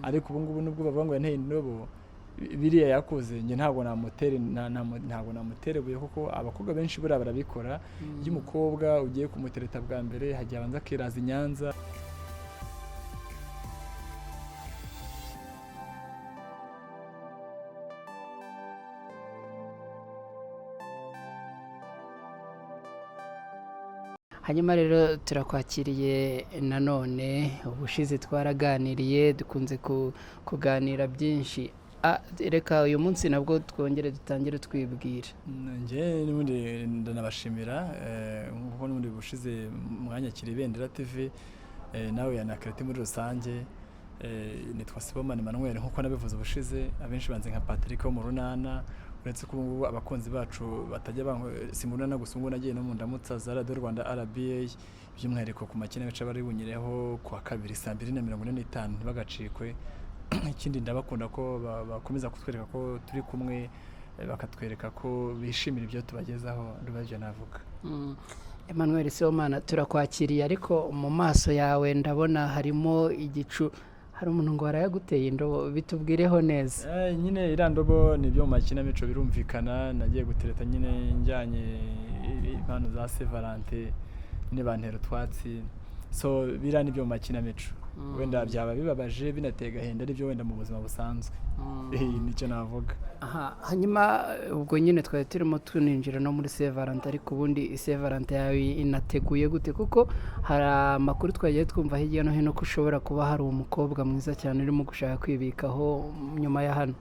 ariko ubu ngubu nubwo bavuga ngo yanteye indobo biriya yakoze njye ntabwo namuterebuye kuko abakobwa benshi buriya barabikora iyo umukobwa ugiye kumutereta bwa mbere hagiye abanza akiraza i Nyanza. hanyuma rero turakwakiriye nanone ubushize twaraganiriye dukunze kuganira byinshi reka uyu munsi nabwo twongere dutangire twibwira. Njye n'ubundi ndanabashimira nk'uko n'ubundi bushize mwanyakira IBENDERA TV nawe yanakarite muri rusange nitwa Sibomana Emmanuel nk'uko nabivuze ubushize abenshi banze nka Patrick wo mu Runana uretse ko ubu abakunzi bacu batajya simurana gusa ngo nagiye no mu ndamutsa za Radio Rwanda RBA by'umwihariko ku makina gace bari bunyireho ku wa kabiri 2:45 ntibagacikwe. Ikindi ndabakunda ko bakomeza kutwereka ko turi kumwe bakatwereka ko bishimira ibyo tubagezaho ndubajye navuga. Emmanuel Sibomana turakwakiriye ariko mu maso yawe ndabona harimo igicu, hari umuntu ngo warayaguteye indobo bitubwireho neza. Nyine irandobo nibyo mu makinamico birumvikana nagiye gutereta nyine njyanye impano za St Valentin nyine bantera utwatsi so bira nibyo mu makinamico wenda byaba bibabaje binatega henda aribyo wenda mu buzima busanzwe nicyo navuga. Hanyuma ubwo nyine twari turimo tuninjira no muri St Valentin ariko ubundi St Valentin yawe inateguye gute kuko hari amakuru twagiye twumva hirya no hino ko ushobora kuba hari umukobwa mwiza cyane urimo gushaka kwibikaho nyuma ya hano.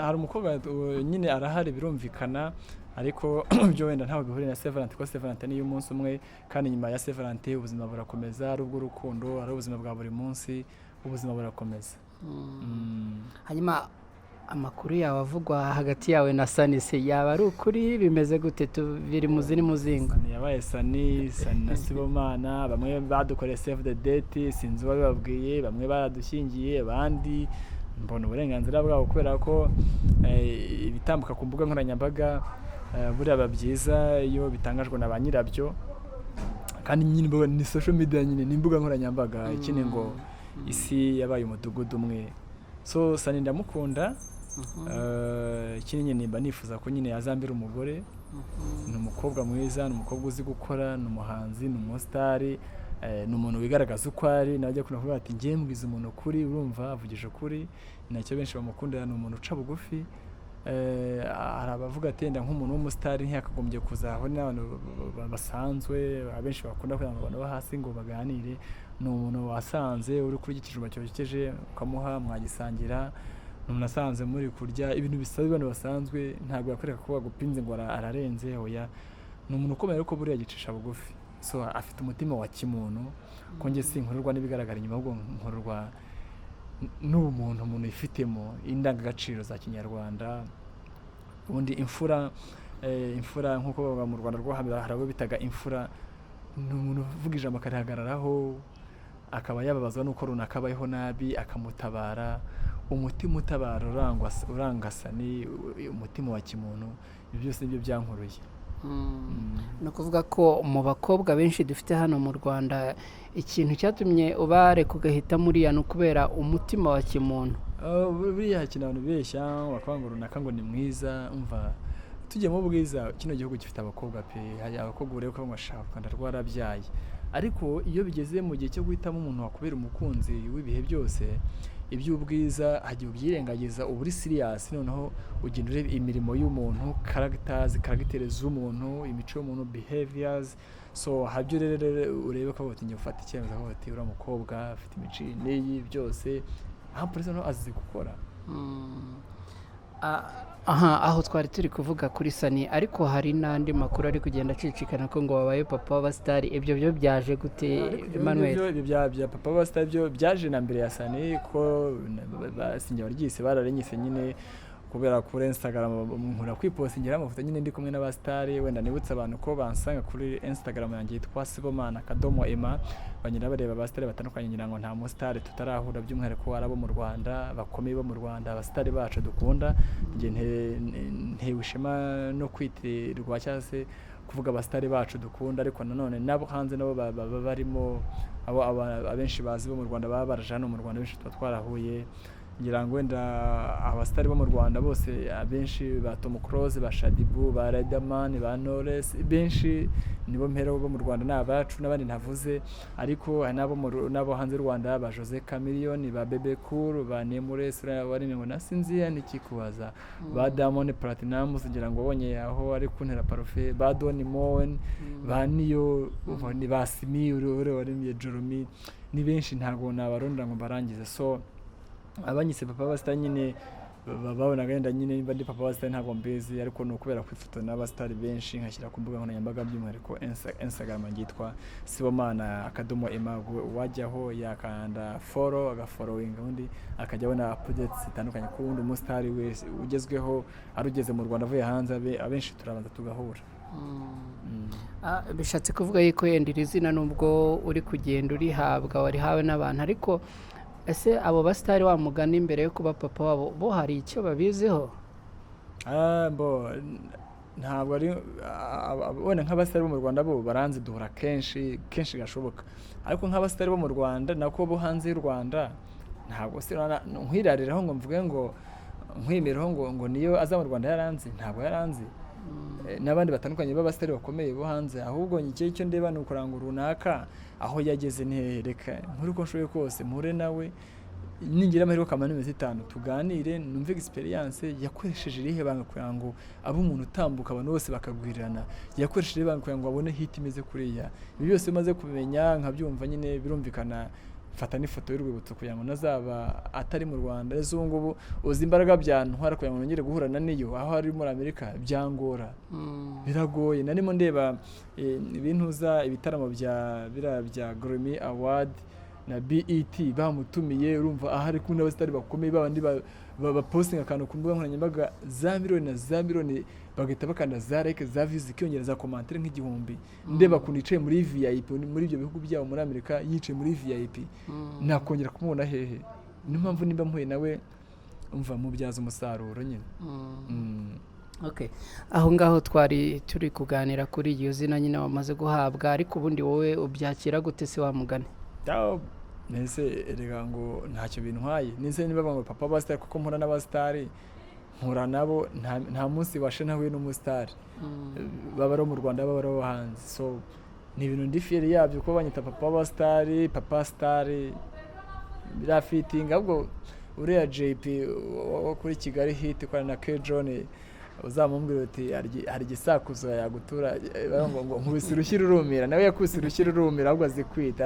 Hari umukobwa nyine arahari birumvikana ariko byo wenda ntaho bihuriye na St Valentin ko St Valentin ni umunsi umwe kandi nyuma ya St Valentin ubuzima burakomeza ari ubwo rukundo ari ubuzima bwa buri munsi ubuzima burakomeza. Hanyuma amakuru yawe avugwa hagati yawe na Sanise yaba ari ukuri bimeze gute biri muzini muzingo? Yabaye Sani na Sibomana bamwe badukoreye save the date sinzi bababwiye bamwe baradushyingiye abandi mbona uburenganzira bwabo kubera ko ibitambuka ku mbuga nkoranyambaga buriya byiza iyo bitangajwe na ba nyirabyo kandi nyine ni social media nyine ni imbuga nkoranyambaga ikindi ngo isi yabaye umudugudu umwe so Sani ndamukunda ikindi nyine mba nifuza ko nyine yazambira umugore ni umukobwa mwiza ni umukobwa uzi gukora ni umuhanzi ni umusitari ni umuntu wigaragaza uko ari najya kunavuga ati ngiye mbwiza umuntu kuri urumva avugisha kuri nacyo benshi bamukundira ni umuntu uca bugufi. Hari abavuga ati enda nk'umuntu w'umusitari ntiyakagombye kuzaho n'abantu basanzwe abenshi bakunda kugira ngo abantu bo hasi ngo baganire ni umuntu wasanze uri kurya ikijumba cyokeje ukamuha mwagisangira ni umuntu asanze muri kurya ibintu bisaba abantu basanzwe ntabwo yakwereka ko bagupinze ngo ararenze oya ni umuntu ukomeye ariko buriya gicisha bugufi so afite umutima wa kimuntu ko nge sinkorerwa n'ibigaragara inyuma ahubwo nkorerwa n'umuntu umuntu ifitemo indangagaciro za Kinyarwanda. Ubundi imfura nk'uko bavuga mu Rwanda rwo hari abo bitaga imfura ni umuntu uvuga ijambo akarihagararaho akaba yababazwa n'uko runaka abayeho nabi akamutabara umutima utabara urangasa ni umutima wa kimuntu ibyo byose nibyo byankuruye. ni ukuvuga ko mu bakobwa benshi dufite hano mu Rwanda ikintu cyatumye ubareka ugahita muriya ni ukubera umutima wa kimuntu. Buriya hakina abantu beshya bakavuga ngo runaka ngo ni mwiza umva tujye mu bwiza kino gihugu gifite abakobwa pe hari abakobwa ureba ko bashaka Rwanda rwarabyaye ariko iyo bigeze mu gihe cyo guhitamo umuntu wakubera umukunzi w'ibihe byose iby'ubwiza hagiye ubyirengagiza uburi serious noneho ugenda ureba imirimo y'umuntu characters z'umuntu imico y'umuntu behaviors so habyo rero urebe ko bati ngiye gufata icyemezo aho bati ura mukobwa afite imico n'iyi byose aha polisi no azi gukora. Aho twari turi kuvuga kuri Sani ariko hari n'andi makuru ari kugenda acicikana ko ngo wabaye papa w'abasitari ibyo byo byaje gute Emmanuel? Ibyo papa w'abasitari byo byaje na mbere ya Sani ko basinye baryise bararenyise nyine kubera kuri Instagram nkura kwipostingira amafoto nyine ndi kumwe n'abasitari wenda nibutse abantu ko bansanga kuri Instagram yanjye yitwa Sibomana Emma banyira bareba abasitari batandukanye ngira ngo nta musitari tutarahura by'umwihariko arabo mu Rwanda bakomeye bo mu Rwanda abasitari bacu dukunda nge ntewe ishema no kwitirirwa cyase kuvuga abasitari bacu dukunda ariko nanone nabo hanze nabo baba barimo abenshi bazi bo mu Rwanda baba baraje hano mu Rwanda benshi twarahuye ngira ngo wenda abastari bo mu Rwanda bose abenshi ba Tom Close ba Shadibu ba Riderman ba Knowless benshi nibo mpero bo mu Rwanda n'abacu n'abandi ntavuze ariko nabo hanze y'u Rwanda ba Jose Chameleone ba Bebe Cool ba Nemures bari ngo nasinziya nikikubaza ba Diamond Platinum ngira ngo bonye aho ari kuntera parfait ba Don Moen ba Niyo ni ba Simi wari Jeremy ni benshi ntago nabarondera ngo barangize so abanyise papa basita nyine babona genda nyine niba ndi papa basita ntago mbezi ariko no kubera kwifoto n'abastari benshi nkashyira ku mbuga nkoranyambaga by'umwihariko Instagram ngitwa Sibomana akadomo Emagwe wajyaho yakanda follow agafollowing undi akajya abona updates zitandukanye ku wundi umustari wese ugezweho arugeze mu Rwanda avuye hanze abenshi turabanza tugahura. Bishatse kuvuga yuko yendira izina nubwo uri kugenda urihabwa wari hawe n'abantu ariko ese abo bastari wa mugani imbere yo kuba papa wabo bo hari icyo babiziho? Ntabwo ari abone nk'abastari bo mu Rwanda bo baranze duhura kenshi gashoboka ariko nk'abastari bo mu Rwanda nako bo hanze y'u Rwanda ntabwo se nkwirariraho ngo mvuge ngo nkwimereho ngo niyo aza mu Rwanda yaranze ntabwo yaranze n'abandi batandukanye b'abastari bakomeye bo hanze ahubwo nyike icyo ndeba ni ukuranga runaka aho yageze ntereka muri ko nshoye kose mpure nawe ningira amahirwe kamana 5 tuganire numve experience yakoresheje irihe banga kugira ngo abo umuntu utambuka abantu bose bakagwirirana yakoresheje banga kugira ngo abone hit imeze kuriya ibi byose bimaze kumenya nkabyumva nyine birumvikana fata n'ifoto y'urwibutso kugira ngo nazaba atari mu Rwanda ezo ngubu uzi imbaraga byantwara kugira ngo nongere guhurana niyo aho ari muri Amerika byangora biragoye narimo ndeba ibintuza ibitaramo bya Grammy Award na BET bamutumiye urumva ahari ku n'abastari bakomeye babandi posting akantu ku mbuga nkoranyambaga za miliyoni bagahita bakanda za like za views ikiyongereza commentaire nk'igihumbi ndeba kunicaye muri VIP muri ibyo bihugu byabo muri Amerika yicaye muri VIP nakongera kumubona hehe niyo mpamvu nimba mpuye nawe umva mubyaza umusaruro nyine. Okay, aho ngaho twari turi kuganira kuri iyo zina nyine wamaze guhabwa ariko ubundi wowe ubyakira gute se wa mugani? Nese erega ngo ntacyo bintwaye nise niba ngo papa bastari kuko mpura n'abastari mpura nabo nta munsi washe nawe n'umustari babaro mu Rwanda babaro hanze so ni ibintu ndifire yabyo ko banyita papa bastari papa stari birafitinga ubwo uriya JP kuri Kigali hit kwa na K John uzamumbwira uti hari gisakuzo yagutura ngo nkubise urushyira urumira nawe yakuse urushyira urumira ahubwo azikwita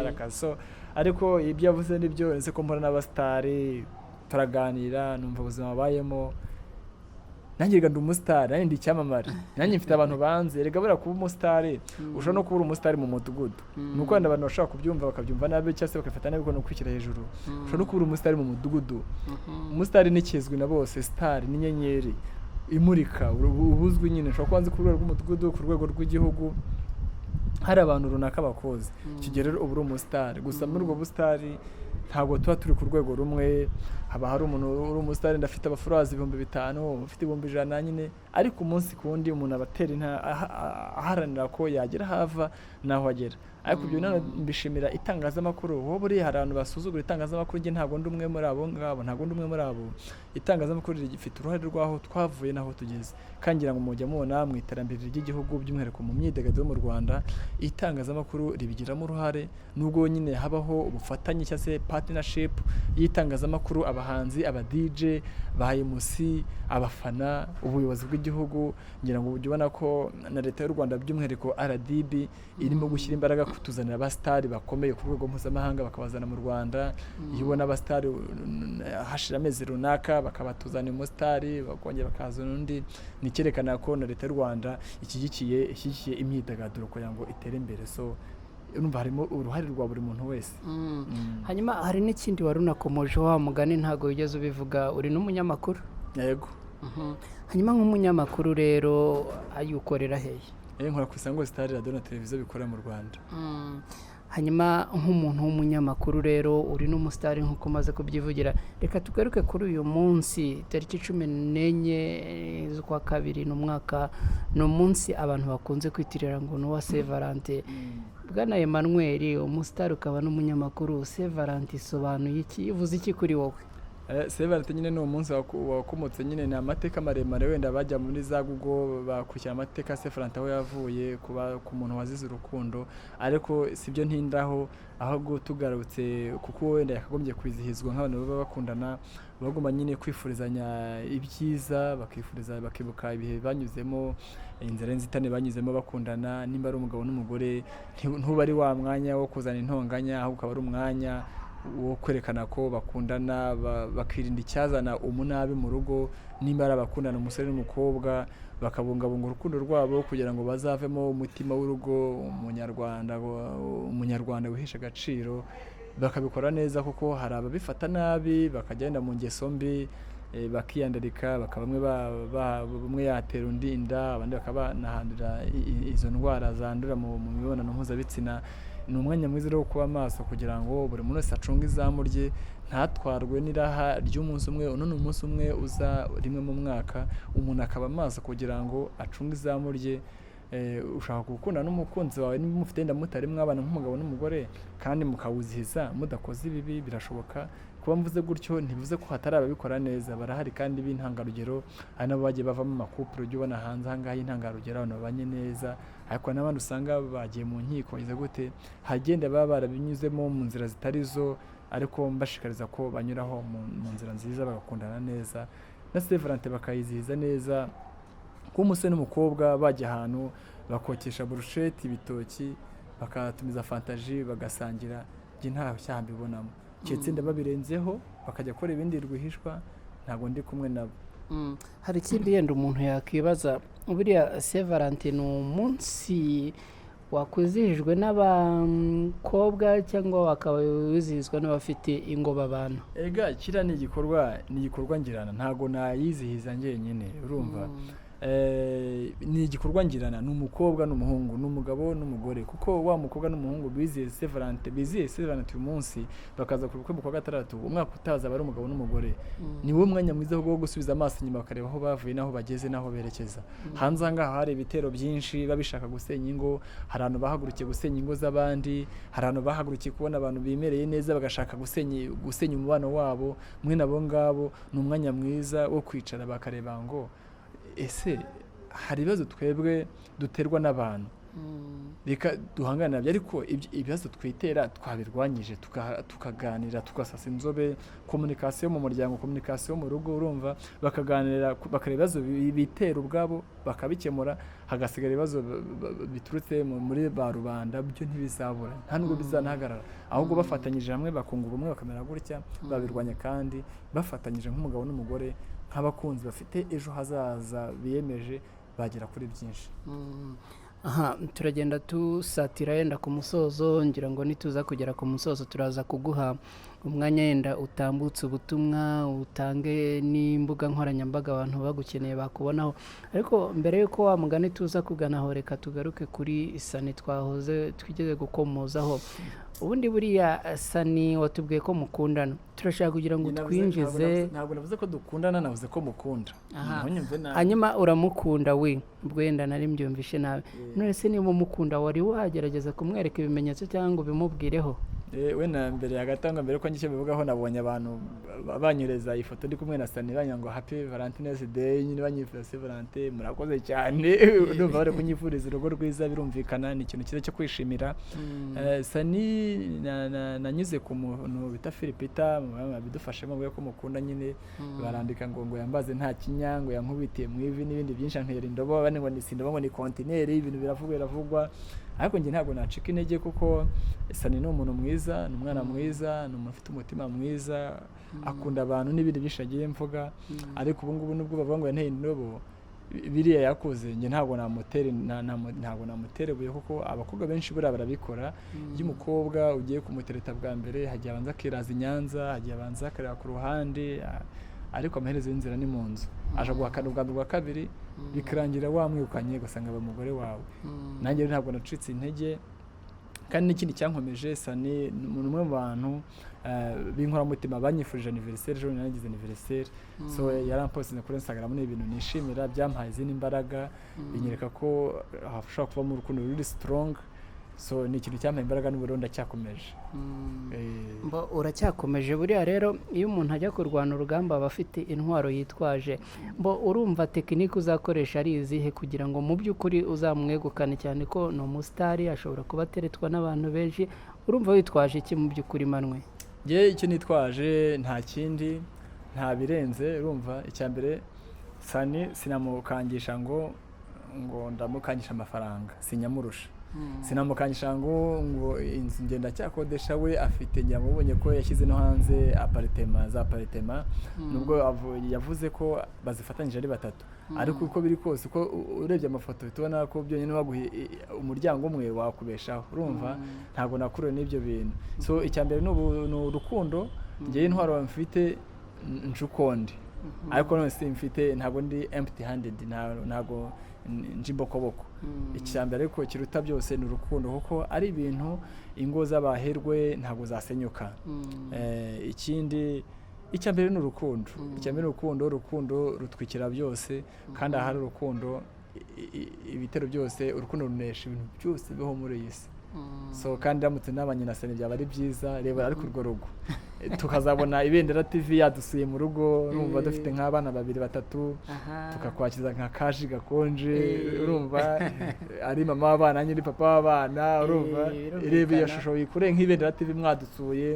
arakaso ariko ibyo yavuze nibyo nse ko mpora n'abastari turaganira numva ubuzima bayemo nanjye ganda umustari nanjye ndi cyamamare nanjye mfite abantu banze rega bara kuba umustari usho no kuba umustari mu mudugudu nuko abantu bashaka kubyumva bakabyumva nabe cyase bakafata nabe ko no kwikira hejuru usho no kuba umustari mu mudugudu umustari nikizwi na bose star ni nyenyeri imurika ubuzwi nyine ushobora kwanze ku rwego rw'umudugudu ku rwego rw'igihugu hari abantu runaka bakoze kigero uburi umustar gusa muri ubwo bustari ntabwo tuba turi ku rwego rumwe haba hari umuntu uri umustar ndafite abafurazi 5,000 ufite 100 nyine ariko umunsi kundi umuntu abatera aharanira ko yagera hava naho agera ariko ibyo nano mbishimira itangazamakuru wowe buri hari abantu basuzugura itangazamakuru nge ntabwo ndi umwe muri abo ngabo ntabwo ndi umwe muri abo itangazamakuru rigifite uruhare rwaho twavuye naho tugeze kangira ngo mujya mubona mu iterambere ry'igihugu by'umwihariko mu myidagaduro mu Rwanda itangazamakuru ribigiramo uruhare nubwo nyine habaho ubufatanye cyangwa se partnership y'itangazamakuru abahanzi aba DJ ba MC abafana ubuyobozi bw'igihugu ngira ngo ubona ko na leta y'u Rwanda by'umwihariko RDB irimo gushyira imbaraga kutuzanira abastari bakomeye ku rwego mpuzamahanga bakabazana mu Rwanda yibona abastari hashira amezi runaka bakabatuzana umustari bakongera bakazana undi nikerekana ko na leta y'u Rwanda ishyigikiye imyidagaduro kugira ngo itere imbere so urumva harimo uruhare rwa buri muntu wese. Hanyuma hari n'ikindi warunakomoje wa mugani ntago wigeze ubivuga uri n'umunyamakuru? Yego. Hanyuma nk'umunyamakuru rero ayukorera hehe? Nkora ku Isango Star Radio na televiziyo bikorera mu Rwanda. hanyuma nk'umuntu w'umunyamakuru rero uri n'umusitari nk'uko umaze kubyivugira, reka tugaruke kuri uyu munsi tariki 14 z'ukwa kabiri n'umwaka, ni umunsi abantu bakunze kwitirira ngo ni uwa St Valentin. Bwana Emmanuel, umusitari ukaba n'umunyamakuru, St Valentin isobanuye iki, ivuze iki kuri wowe? St Valentin nyine ni umunsi wakomotse, nyine ni amateka maremare, wenda bajya muri za Google bakurikira amateka St Valentin aho yavuye ku muntu wazize urukundo, ariko sibyo ntindaho, ahubwo tugarutse kuko wenda yakagombye kwizihizwa nk'abantu baba bakundana, bagomba nyine kwifurizanya ibyiza, bakibuka ibihe banyuzemo, inzira nzitane banyuzemo bakundana. Nimba ari umugabo n'umugore, ntuba ari wa mwanya wo kuzana intonganya, ahubwo ukaba ari umwanya wo kwerekana ko bakundana, bakirinda icyazana umunabi mu rugo. Nimba ari abakundana umusore n'umukobwa, bakabungabunga urukundo rwabo kugira ngo bazavemo umutima w'urugo, umunyarwanda wihesha agaciro. Bakabikora neza kuko hari ababifata nabi, bakagenda mu ngeso mbi, bakiyandarika, bamwe yatera undi inda, abandi bakaba banahandura izo ndwara zandura mu mibonano mpuzabitsina. Ni umwanya mwiza wo kuba maso kugira ngo buri muntu wese acunge izamu rye, ntatwarwe n'iraha ry'umunsi umwe. Uno ni umunsi umwe uza rimwe mu mwaka, umuntu akaba maso kugira ngo acunge izamu rye. Ushaka gukunda n'umukunzi wawe, niba mufite wenda mutari mwabana nk'umugabo n'umugore kandi mukawuzihiza mudakoze ibibi, birashoboka. Kuba mvuze gutyo ntibivuze ko hatari ababikora neza, barahari kandi b'intangarugero, hari nabo bagiye bavamo amakupuro ujya ubona hanze aha ngaha y'intangarugero, abantu babanye neza. Ariko n'abandi usanga bagiye mu nkiko, bageze gute, hagenda baba barabinyuzemo mu nzira zitari zo, ariko mbashikariza ko banyuraho mu nzira nziza, bagakundana neza, na St Valentin bakayizihiza neza. Kuba umusore n'umukobwa bajya ahantu bakokesha burusheti, ibitoki, bakatumiza fantaji, bagasangira, njye nta cyaha mbibonamo. Keretse babirenzeho bakajya gukora ibindi rwihishwa, ntabwo ndi kumwe nabo. Hari ikindi yenda umuntu yakwibaza, buriya St Valentin ni umunsi wakwizihijwe n'abakobwa cyangwa wakaba wizihizwa n'abafite ingo babana? Ega kiriya ni igikorwa ngirana, ntabwo nayizihiza njyenyine, urumva. Ni igikorwa ngirana, ni umukobwa n'umuhungu, ni umugabo n'umugore, kuko wa mukobwa n'umuhungu bizihiye St Valentin uyu munsi, bakaza ku bukwe mu kwa gatandatu, umwaka utaza bari umugabo n'umugore. Ni wo mwanya mwiza wo gusubiza amaso inyuma, bakareba aho bavuye n'aho bageze n'aho berekeza. Hanze aha ngaha hari ibitero byinshi babishaka gusenya ingo, hari abantu bahagurukiye gusenya ingo z'abandi, hari abantu bahagurukiye kubona abantu bimereye neza bagashaka gusenya umubano wabo. Mwe nabo ngabo ni umwanya mwiza wo kwicara bakareba ngo ese hari ibibazo twebwe duterwa n'abantu, reka duhangane nabyo, ariko ibibazo twitera twabirwanyije, tukaganira, tugasasa inzobe, komunikasiyo mu muryango, komunikasiyo mu rugo, urumva, bakaganira, bakareba ibibazo bitera ubwabo bakabikemura, hagasigara ibibazo biturutse muri ba rubanda, byo ntibizabura, nta nubwo bizanahagarara. Ahubwo bafatanyije hamwe bakunga ubumwe, bakamera gutya, babirwanya kandi bafatanyije nk'umugabo n'umugore, nk'abakunzi bafite ejo hazaza biyemeje, bagera kuri byinshi. Aha, turagenda tusatira yenda ku musozo, ngira ngo nituza kugera ku musozo turaza kuguha umwanya yenda utambutse ubutumwa, utange n'imbuga nkoranyambaga abantu bagukeneye bakubonaho. Ariko mbere yuko wa mugani tuza kuganaho, reka tugaruke kuri Sani twahoze twigeze gukomozaho. Ubundi buriya Sani watubwiye ko mukundana, turashaka kugira ngo twinjize. Ntabwo navuze ko dukundana, navuze ko mukunda. Hanyuma uramukunda we, ubwo yenda nari mbyumvishe nabi. None se niba umukunda, wari wagerageza kumwereka ibimenyetso cyangwa ubimubwireho? Wenda mbere yagatanga, mbere ko ngicyo bivugaho, nabonye abantu banyureza ifoto ndi kumwe na Sani, banyanga Happy Valentine's Day, nyine banyifuriza St Valentin, murakoze cyane. Ndumva bari kunyifuriza urugo rwiza, birumvikana, ni ikintu cyiza cyo kwishimira. Sani nanyuze ku muntu bita Philipita, bidufashemo bwo ko mukunda, nyine barandika ngo yambaze nta kinyango, yankubitiye mu ivi n'ibindi byinshi, antera indobo, bane ngo nisindobo, ngo ni container, ibintu biravugwa. Ariko njye ntabwo nacika intege, kuko Sani ni umuntu mwiza, ni umwana mwiza, ni umuntu ufite umutima mwiza, akunda abantu n'ibindi byinshi agiye mvuga. Ariko ubu ngubu nubwo bavuga ngo yanteye indobo, biriya yakoze, njye ntabwo namutera ibuye, kuko abakobwa benshi buriya barabikora. Iyo umukobwa ugiye kumutereta bwa mbere, hagiye abanza akiraza i Nyanza, hagiye abanza akareba ku ruhande, ariko amaherezo y'inzira ni mu nzu. Aje guhakana ubwa bwa kabiri, bikarangira wamwirukanye, ugasanga aba umugore wawe. Nanjye ntabwo nacitse intege, kandi n'ikindi cyankomeje Sani umwe mu bantu b'inkoramutima banyifurije anniversaire ejo nagize anniversaire so yarampostinze kuri Instagram n'ibintu nishimira byampaye izindi imbaraga binyereka ko hashobora kuba mu rukundo ruri strong so ni ikintu cyampaye imbaraga n'uburundi ndacyakomeje uracyakomeje buriya rero iyo umuntu ajya kurwana urugamba aba afite intwaro yitwaje urumva tekinike uzakoresha ari izihe kugira ngo mu by'ukuri uzamwegukane cyane ko ni umusitari ashobora kuba ateretwa n'abantu benshi urumva witwaje iki mu by'ukuri manwe ngewe icyo nitwaje nta kindi nta birenze urumva icyambere Sani sinamukangisha ngo ndamukangisha amafaranga sinyamurusha sinamukangisha ngo inzu ngenda cyakodesha we afite ngira ngo ubonye ko yashyize no hanze apartema nubwo yavuze ko bazifatanyije ari batatu ariko uko biri kose uko urebye amafoto tubona ko byonyine waguhe umuryango umwe wakubeshaho urumva ntabwo nakuriwe n'ibyo bintu so icyambere ni urukundo ngewe intwaro mfite njukondi ariko none simfite ntabwo ndi empty handed ntabwo njimbokoboko icyambere ariko kiruta byose ni urukundo kuko ari ibintu ingo z'abaherwe ntabwo zasenyuka ikindi icyambere ni urukundo icyambere urukundo rutwikira byose kandi ahari urukundo ibitero byose urukundo runesha ibintu byose biho muri iyi si so kandi ramutse n'abanyinasene byaba ari byiza reba ariko urwo rugo tukazabona ibendera TV yadusuye mu rugo urumva dufite nk'abana 2-3 tukakwakiza nka kaji gakonje urumva ari mama w'abana nyiri papa w'abana urumva irebe iyo shusho yikure nk'ibendera TV mwadusuye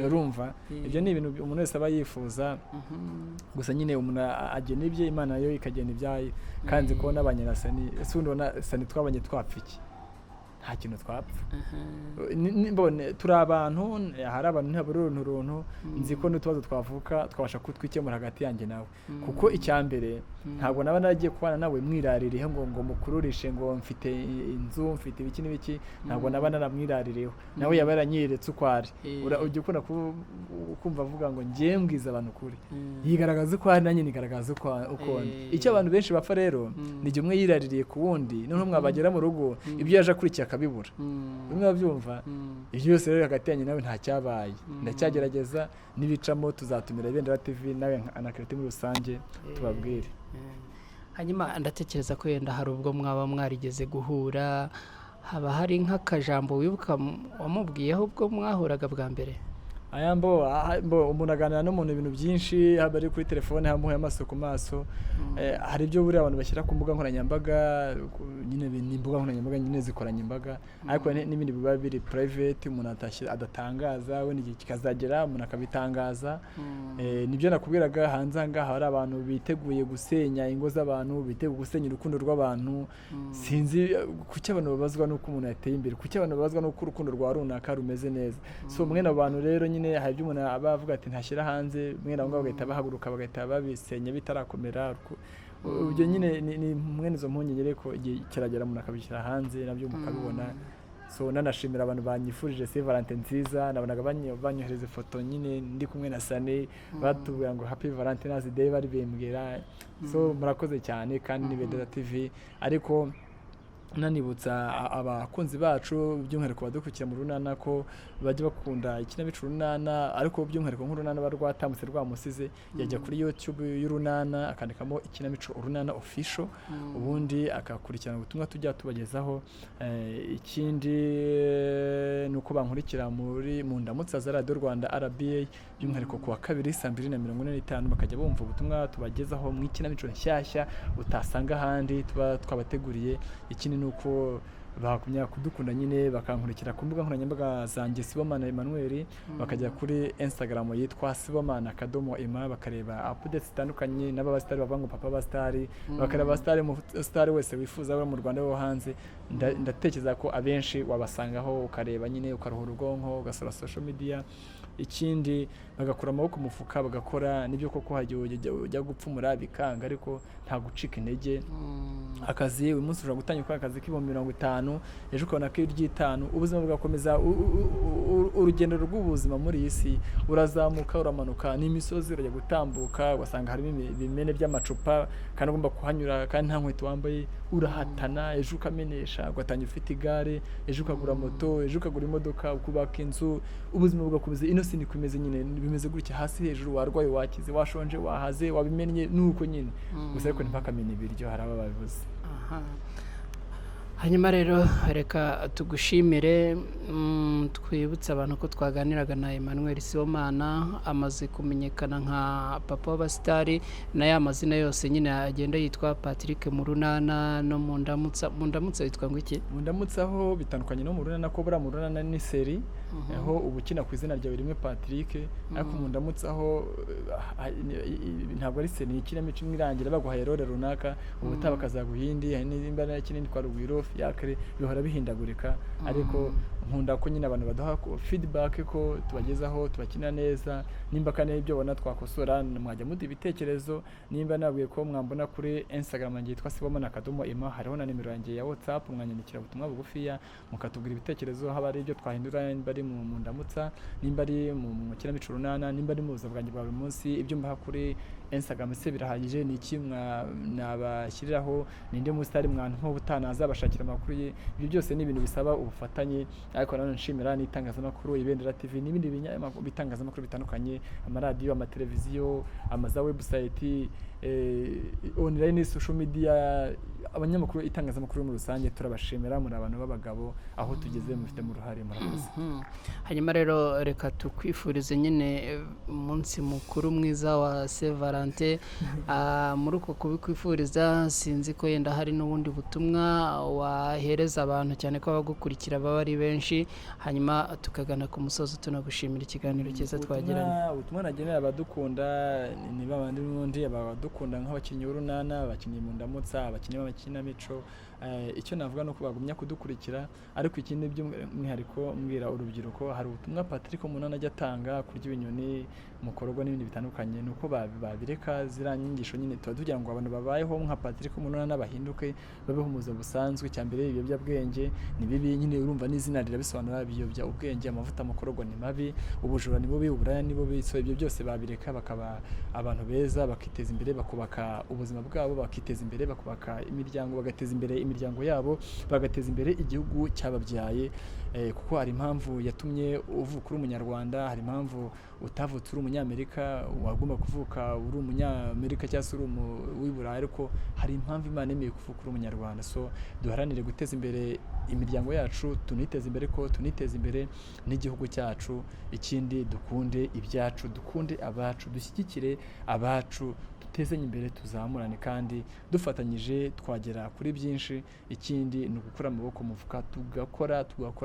urumva ibyo ni ibintu umuntu wese aba yifuza gusa nyine umuntu agena ibye Imana yo ikagena ibyayo kandi ko n'abanyinasene sundona sani twabanye twapfiki nta kintu twapfa mbone turi abantu hari abantu ntaburuntu nzi ko n'utubazo twavuka twabasha kutwikemura hagati yanjye nawe kuko icyambere ntabwo naba nagiye kubana nawe mwiraririye ngo mukururishe ngo mfite inzu mfite ibiki n'ibiki ntabwo naba naramwiraririyeho nawe yaba yaranyeretse uko ari ujya ukunda kumva avuga ngo ngiye mbwiza abantu kuri yigaragaza uko ari nanjye nigaragaza uko icyo abantu benshi bapfa rero ni igihe umwe yiraririye ku wundi noneho mwabagera mu rugo ibyo yaje akurikiye akabibura bimwe babyumva ibyo byose rero hagati yanjye nawe nta cyabaye ndacyagerageza n'ibicamo tuzatumira ibendera TV nawe na Karite muri rusange tubabwire hanyuma ndatekereza ko yenda hari ubwo mwaba mwarigeze guhura haba hari nk'akajambo wibuka wamubwiyeho ubwo mwahuraga bwa mbere ayambo umuntu aganira n'umuntu ibintu byinshi haba ari kuri telefone hamuhe amaso ku maso hari ibyo buri abantu bashyira ku mbuga nkoranyambaga nyine n'imbuga nkoranyambaga nyine zikoranye imbaga ariko n'ibindi biba biri private umuntu adatangaza we n'igihe kikazagera umuntu akabitangaza nibyo nakubwiraga hanze ngaha hari abantu biteguye gusenya ingo z'abantu biteguye gusenya urukundo rw'abantu sinzi kuki abantu babazwa n'uko umuntu yateye imbere kuki abantu babazwa n'uko urukundo rwa runaka rumeze neza so mwene abantu rero nyine hari ibyo umuntu aba avuga ati ntashyira hanze mwene abo ngabo bagahita bahaguruka bagahita babisenya bitarakomera ibyo nyine ni mwene izo mpungenge reko igihe kiragera umuntu akabishyira hanze nabyo mukabibona so nanashimira abantu banyifurije St Valentin nziza nabonaga banyohereza ifoto nyine ndi kumwe na Sane batubwira ngo happy Valentine's Day bari bembwira so murakoze cyane kandi ni Bendera TV ariko nanibutsa abakunzi bacu by'umwihariko badukurikira mu runana ko bajya bakunda ikinamico runana ariko by'umwihariko nk'urunana barwatambutse rwamusize yajya kuri YouTube y'urunana akandikamo ikinamico urunana official ubundi akakurikirana ubutumwa tujya tubagezaho ikindi nuko bankurikira mu ndamutsa za Radio Rwanda RBA by'umwihariko kuwa kabiri 2:45 bakajya bumva ubutumwa tubagezaho mu ikinamico nshyashya utasanga ahandi tuba twabateguriye ikindi nuko bakumya kudukunda nyine bakankurikira ku mbuga nkoranyambaga zanjye Sibomana Emmanuel bakajya kuri Instagram yitwa Sibomana _Emma bakareba updates zitandukanye n'abasitari bavango papa bastari bakareba star wese wifuza bari mu Rwanda bo hanze ndatekereza ko abenshi wabasangaho ukareba nyine ukaruhura ubwonko ugasura social media ikindi bagakura amaboko mufuka bagakora nibyo koko hagiye ujya gupfumura bikanga ariko nta gucika intege akazi uyu munsi ushobora gutangira akazi k'ibihumbi 50 ejo ukabona ko iry'itanu ubuzima bugakomeza urugendo rw'ubuzima muri iyi si urazamuka uramanuka n'imisozi urajya gutambuka ugasanga harimo ibimene by'amacupa kandi ugomba kuhanyura kandi nta nkweto wambaye urahatana ejo ukamenesha ugatangira ufite igare ejo ukagura moto ejo ukagura imodoka ukubaka inzu ubuzima bugakomeza ino si niko imeze nyine bimeze gutya hasi hejuru warwaye wakize washonje wahaze wabimennye nuko nyine gusa ariko ntibakamenya ibiryo hari aba babivuze. hanyuma rero reka tugushimire twibutse abantu ko twaganiraga na Emmanuel Sibomana amaze kumenyekana nka papa w'abasitari na ya mazina yose nyine agenda yitwa Patrick Murunana no mu ndamutsa yitwa ngo iki mu ndamutsa aho bitandukanye no mu Murunana ko bura Murunana ni seri aho ubukina ku izina ryawe rimwe Patrick ariko mu ndamutsa aho ntabwo ari seri ikinamico irangira baguhaye role runaka ubutaba kazaguhindi hari n'imba kinini kwa Rugwiro yakare bihora bihindagurika ariko nkunda ko nyine abantu baduha feedback ko tubagezaho tubakina neza nimba kane ibyo bona twakosora mwajya mudi ibitekerezo nimba nabwiye ko mwambona kuri Instagram yanjye yitwa Sibomana Kadomo Emma hariho na nimero yanjye ya WhatsApp mwanyandikira ubutumwa bugufiya mukatubwira ibitekerezo haba ari ibyo twahindura nimba ari mu ndamutsa nimba ari mu kinamico runana nimba ari mu buzima bwanjye bwa buri munsi ibyo mbaha kuri Instagram se birahagije ni iki nabashyiriraho ninde musitari mwantu nko butanaza bashakira amakuru ye ibyo byose ni ibintu bisaba ubufatanye ariko nanone nshimira n'itangazamakuru IBENDERA TV n'ibindi bitangazamakuru bitandukanye amaradiyo amateleviziyo amaza website online social media abanyamakuru itangazamakuru muri rusange turabashimira muri abantu b'abagabo aho tugeze mufite mu ruhare murakoze. hanyuma rero reka tukwifurize nyine umunsi mukuru mwiza wa St Valentin muri uko kubikwifuriza sinzi ko yenda hari n'ubundi butumwa wahereza abantu cyane ko abagukurikira baba ari benshi hanyuma tukagana ku musozo tunagushimira ikiganiro cyiza twagiranye. Ubutumwa nagenera abadukunda ni babandi n'undi abadukunda nk'abakinnyi b'urunana abakinnyi mu ndamutsa abakinnyi b'amakinamico icyo navuga no kubagumya kudukurikira ariko ikindi by'umwihariko mbwira urubyiruko hari ubutumwa Patrick Munana ajya atanga kurya ibinyoni mukorwa n'ibindi bitandukanye nuko babireka ziranyigisho nyine tugira ngo abantu babayeho nka Patrick Munana bahinduke babeho umuzo busanzwe cyambere ibiyobyabwenge ni bibi nyine urumva n'izina rirabisobanura biyobya ubwenge amavuta mukorwa ni mabi ubujura ni bubi uburaya ni bubi so ibyo byose babireka bakaba abantu beza bakiteza imbere bakubaka ubuzima bwabo bakiteza imbere bakubaka imiryango bagateza imbere imiryango yabo bagateza imbere igihugu cyababyaye kuko hari impamvu yatumye uvuka uri umunyarwanda hari impamvu utavutse uri umunyamerika wagomba kuvuka uri umunyamerika cyangwa se uri w'iburayi ariko hari impamvu Imana yemeye kuvuka uri umunyarwanda so duharanire guteza imbere imiryango yacu tuniteze imbere ko tuniteze imbere n'igihugu cyacu ikindi dukunde ibyacu dukunde abacu dushyigikire abacu dutezanye imbere tuzamurane kandi dufatanyije twagera kuri byinshi ikindi ni ugukora amaboko mufuka tugakora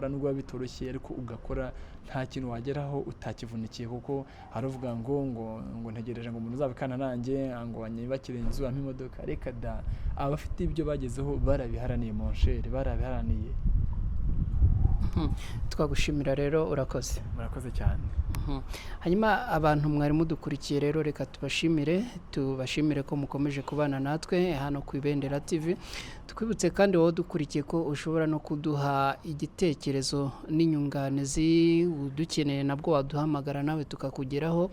nubwo bitoroshye ariko ugakora nta kintu wageraho utakivunikiye kuko haravuga ngo ntegereje ngo umuntu uzabikana nanjye ngo anyibakire inzu ampa imodoka reka da abafite ibyo bagezeho barabiharaniye monsheri barabiharaniye. Twagushimira rero urakoze murakoze cyane. Hanyuma abantu mwari mudukurikiye rero reka tubashimire ko mukomeje kubana natwe hano ku IBENDERA TV twibutse kandi wowe dukurikiye ko ushobora no kuduha igitekerezo n'inyunganizi udukeneye nabwo waduhamagara nawe tukakugeraho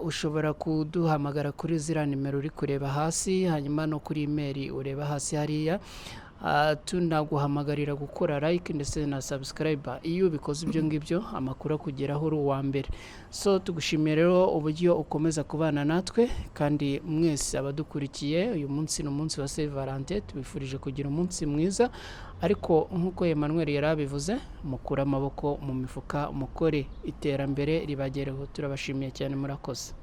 ushobora kuduhamagara kuri zira nimero uri kureba hasi hanyuma no kuri email ureba hasi hariya tunaguhamagarira gukora like ndetse na subscribe iyo ubikoze ibyo ngibyo amakuru akugeraho uri uwa mbere so tugushimiye rero uburyo ukomeza kubana natwe kandi mwese abadukurikiye uyu munsi ni umunsi wa St Valentin tubifurije kugira umunsi mwiza ariko nk'uko Emmanuel yarabivuze mukura amaboko mu mifuka mukore iterambere ribagereho turabashimiye cyane murakoze.